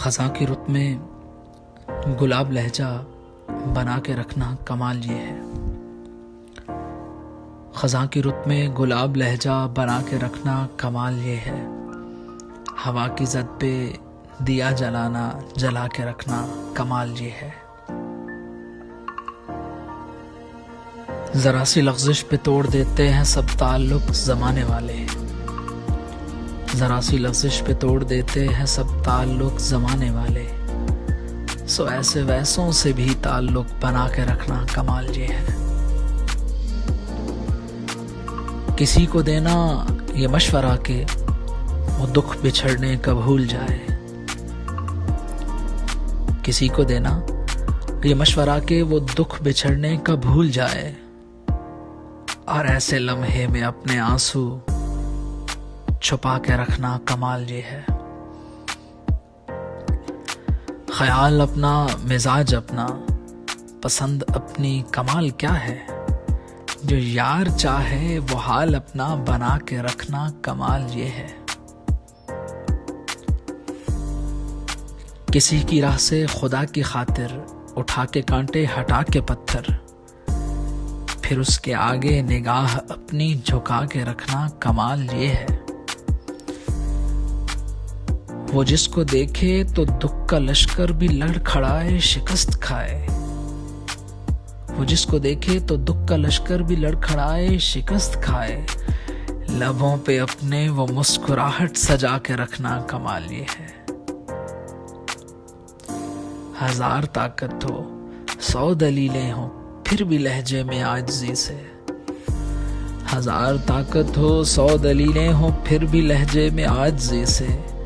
खज़ां की रुत में गुलाब लहजा बना के रखना कमाल ये है। खज़ां की रुत में गुलाब लहजा बना के रखना कमाल ये है। हवा की ज़द पे दिया जलाना जला के रखना कमाल ये है। ज़रा सी लग़्ज़िश पे तोड़ देते हैं सब ताल्लुक़ ज़माने वाले। ज़रा सी लग़्ज़िश पे तोड़ देते हैं सब ताल्लुक़ ज़माने वाले। सो ऐसे वैसों से भी ताल्लुक़ बना के रखना कमाल ये है। किसी को देना ये मशवरा के वो दुख बिछड़ने का भूल जाए। किसी को देना ये मशवरा के वो दुख बिछड़ने का भूल जाए। और ऐसे लम्हे में अपने आंसू छुपा के रखना कमाल ये है। ख्याल अपना, मिजाज अपना, पसंद अपनी, कमाल क्या है। जो यार चाहे वो हाल अपना बना के रखना कमाल ये है। किसी की राह से खुदा की खातिर उठा के कांटे हटा के पत्थर, फिर उसके आगे निगाह अपनी झुका के रखना कमाल ये है। वो जिसको देखे तो दुख का लश्कर भी लड़खड़ाए शिकस्त खाए। वो जिसको देखे तो दुख का लश्कर भी लड़खड़ाए शिकस्त खाए। लबों पे अपने वो मुस्कुराहट सजा के रखना कमाल ये है। हजार ताकत हो, 100 दलीलें हो, फिर भी लहजे में आजिज़ी से। हजार ताकत हो, 100 दलीलें हो, फिर भी लहजे में आजिज़ी से।